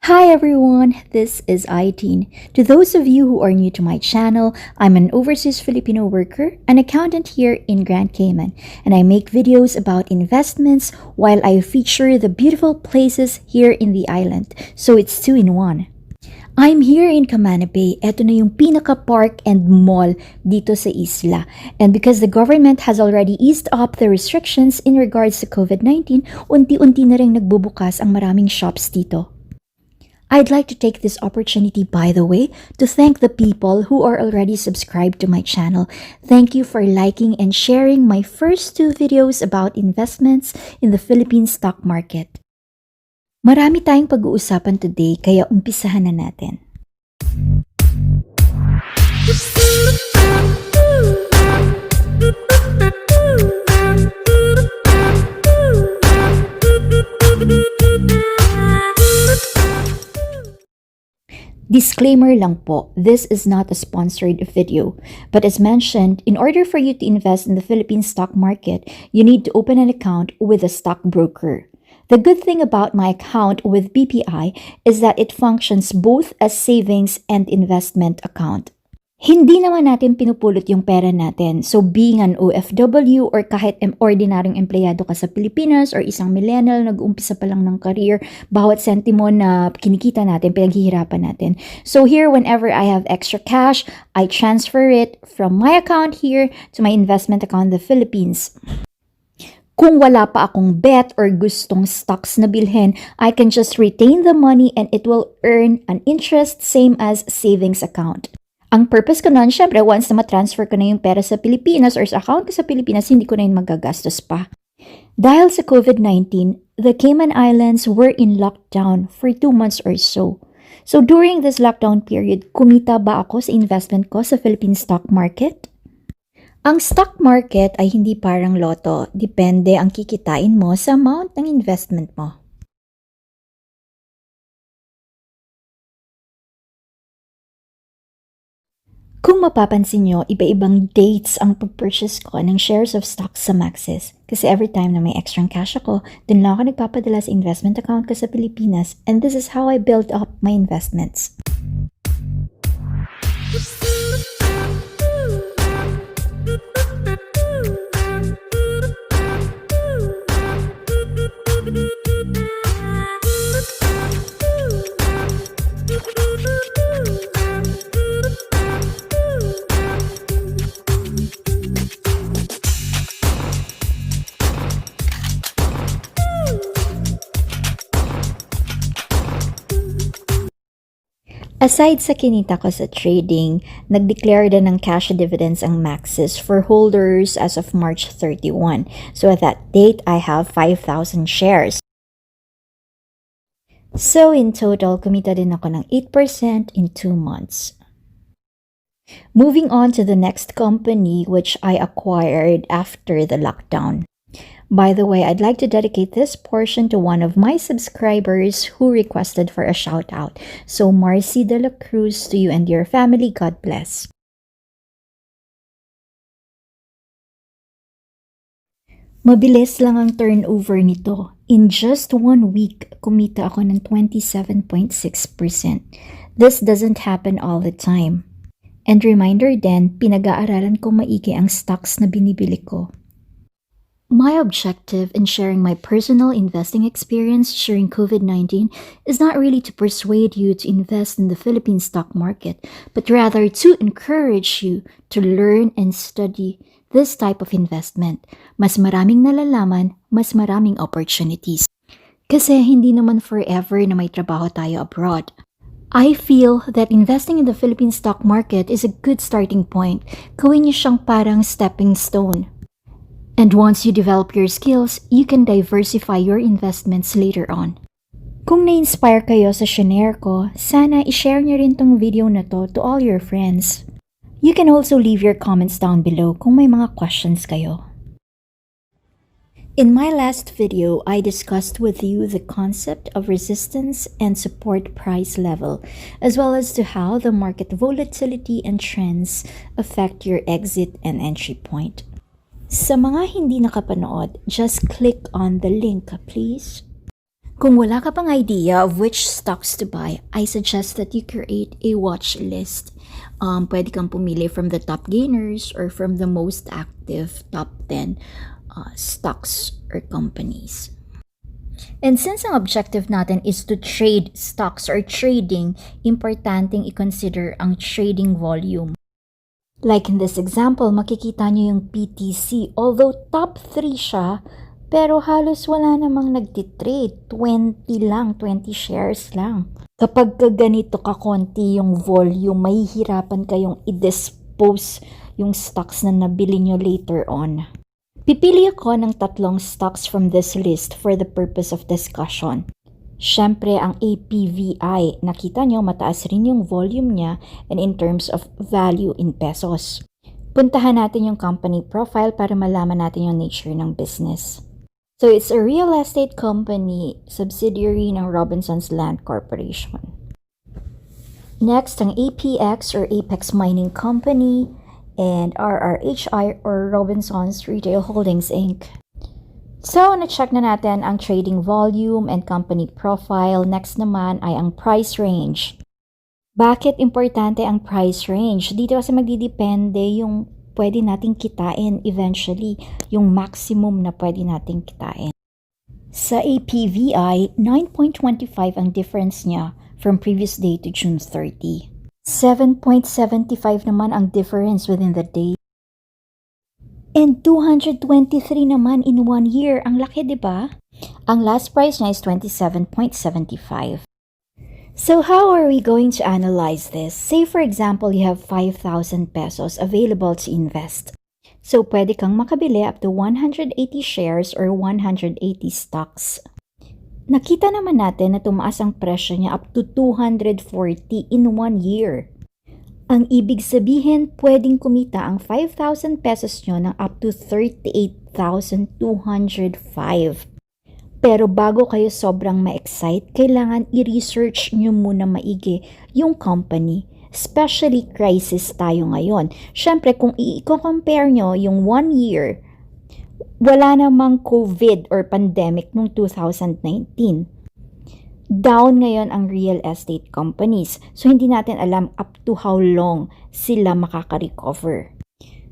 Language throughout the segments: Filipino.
Hi everyone, this is Aiteen. To those of you who are new to my channel, I'm an overseas Filipino worker, an accountant here in Grand Cayman, and I make videos about investments while I feature the beautiful places here in the island. So it's two in one. I'm here in Camana Bay. Ito na yung pinaka-park and mall dito sa isla. And because the government has already eased up the restrictions in regards to COVID-19, unti-unti na rin nagbubukas ang maraming shops dito. I'd like to take this opportunity, by the way, to thank the people who are already subscribed to my channel. Thank you for liking and sharing my first two videos about investments in the Philippine stock market. Marami tayong pag-uusapan today, kaya umpisahan na natin. Disclaimer lang po, this is not a sponsored video. But as mentioned, in order for you to invest in the Philippine stock market, you need to open an account with a stockbroker. The good thing about my account with BPI is that it functions both as savings and investment account. Hindi naman natin pinupulot yung pera natin. So being an OFW or kahit ordinaryong empleyado ka sa Pilipinas or isang millennial nag-umpisa pa lang ng career, bawat sentimo na kinikita natin, pinaghihirapan natin. So here, whenever I have extra cash, I transfer it from my account here to my investment account in the Philippines. Kung wala pa akong bet or gustong stocks na bilhin, I can just retain the money and it will earn an interest same as savings account. Ang purpose ko nun, syempre, once na matransfer ko na yung pera sa Pilipinas or sa account ko sa Pilipinas, hindi ko na yun magagastos pa. Dahil sa COVID-19, the Cayman Islands were in lockdown for 2 months or so. So during this lockdown period, kumita ba ako sa investment ko sa Philippine stock market? Ang stock market ay hindi parang loto. Depende ang kikitain mo sa amount ng investment mo. Kung mapapansin nyo, iba-ibang dates ang pag-purchase ko ng shares of stocks sa Maxis. Kasi every time na may extra cash ako, dun lang ako nagpapadala sa investment account ko sa Pilipinas. And this is how I build up my investments. Aside sa kinita ko sa trading, nag-declare din ng cash dividends ang Maxis for holders as of March 31. So at that date, I have 5,000 shares. So in total, kumita din ako ng 8% in 2 months. Moving on to the next company which I acquired after the lockdown. By the way, I'd like to dedicate this portion to one of my subscribers who requested for a shout out. So Marcy de la Cruz, to you and your family, God bless. Mabilis lang ang turnover nito. In just 1 week, kumita ako ng 27.6%. This doesn't happen all the time. And reminder din, pinag-aaralan ko maigi ang stocks na binibili ko. My objective in sharing my personal investing experience during COVID-19 is not really to persuade you to invest in the Philippine stock market, but rather to encourage you to learn and study this type of investment. Mas maraming nalalaman, mas maraming opportunities. Kasi hindi naman forever na may trabaho tayo abroad. I feel that investing in the Philippine stock market is a good starting point. Gawin niyo siyang parang stepping stone. And once you develop your skills, you can diversify your investments later on. Kung na-inspire kayo sa shinare ko, sana i-share nyo rin tong video na to all your friends. You can also leave your comments down below kung may mga questions kayo. In my last video, I discussed with you the concept of resistance and support price level, as well as to how the market volatility and trends affect your exit and entry point. Sa mga hindi nakapanood, just click on the link, please. Kung wala ka pang idea of which stocks to buy, I suggest that you create a watch list. Pwede kang pumili from the top gainers or from the most active top 10 stocks or companies. And since ang objective natin is to trade stocks or trading, importanteng i-consider ang trading volume. Like in this example, makikita nyo yung PTC. Although top 3 siya, pero halos wala namang nagtitrade. 20 lang, 20 shares lang. Kapag ganito kakonti yung volume, mahihirapan kayong i-dispose yung stocks na nabili nyo later on. Pipili ako ng 3 stocks from this list for the purpose of discussion. Siyempre, ang APVI, nakita nyo mataas rin yung volume niya and in terms of value in pesos. Puntahan natin yung company profile para malaman natin yung nature ng business. So, it's a real estate company, subsidiary ng Robinsons Land Corporation. Next, ang APX or Apex Mining Company and RRHI or Robinsons Retail Holdings Inc. So, na-check na natin ang trading volume and company profile. Next naman ay ang price range. Bakit importante ang price range? Dito kasi magdidepende yung pwede nating kitain eventually, yung maximum na pwede nating kitain. Sa APVI, 9.25 ang difference niya from previous day to June 30. 7.75 naman ang difference within the day. And 223 naman in 1 year. Ang laki, di ba? Ang last price niya is 27.75. So how are we going to analyze this? Say for example, you have 5,000 pesos available to invest. So pwede kang makabili up to 180 shares or 180 stocks. Nakita naman natin na tumaas ang presyo niya up to 240 in 1 year. Ang ibig sabihin, pwedeng kumita ang 5,000 pesos nyo ng up to 38,205. Pero bago kayo sobrang ma-excite, kailangan i-research nyo muna maigi yung company. Especially crisis tayo ngayon. Siyempre, kung i-compare nyo yung 1 year, wala namang COVID or pandemic noong 2019. Down ngayon ang real estate companies. So, hindi natin alam up to how long sila makaka-recover.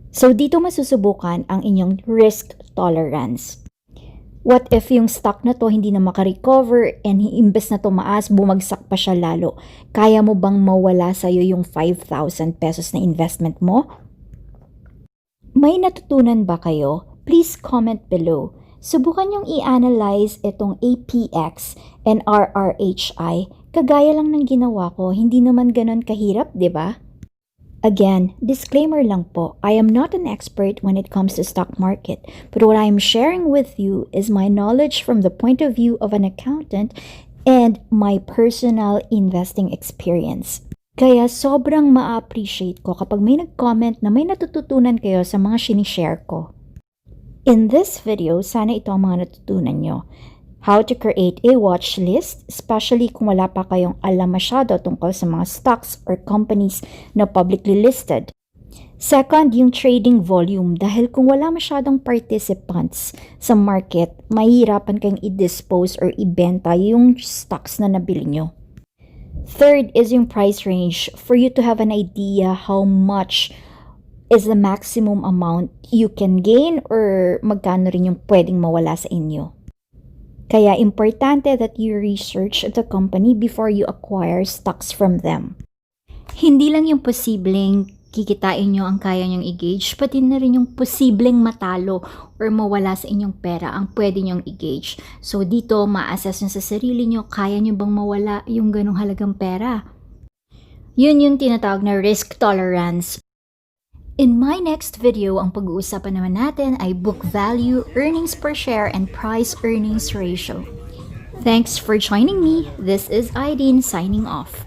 So, dito masusubukan ang inyong risk tolerance. What if yung stock na to hindi na makarecover and imbes na tumaas, bumagsak pa siya lalo? Kaya mo bang mawala sa'yo yung 5,000 pesos na investment mo? May natutunan ba kayo? Please comment below. Subukan yung i-analyze itong APX and RRHI. Kagaya lang ng ginawa ko, hindi naman ganun kahirap, di ba? Again, disclaimer lang po, I am not an expert when it comes to stock market, but what I am sharing with you is my knowledge from the point of view of an accountant and my personal investing experience. Kaya sobrang ma-appreciate ko kapag may nag-comment na may natututunan kayo sa mga sinishare ko. In this video, sana ito ang mga natutunan nyo. How to create a watch list, especially kung wala pa kayong alam masyado tungkol sa mga stocks or companies na publicly listed. Second, yung trading volume. Dahil kung wala masyadong participants sa market, mahihirapan kayong i-dispose or ibenta yung stocks na nabili nyo. Third is yung price range for you to have an idea how much is the maximum amount you can gain or magkano rin yung pwedeng mawala sa inyo. Kaya importante that you research the company before you acquire stocks from them. Hindi lang yung posibleng kikitain nyo ang kaya nyong i-gauge, pati na rin yung posibleng matalo or mawala sa inyong pera ang pwede nyong i-gauge. So dito, ma-assess nyo sa sarili nyo, kaya nyo bang mawala yung ganong halagang pera? Yun yung tinatawag na risk tolerance. In my next video, ang pag-uusapan naman natin ay book value, earnings per share, and price earnings ratio. Thanks for joining me. This is Aideen signing off.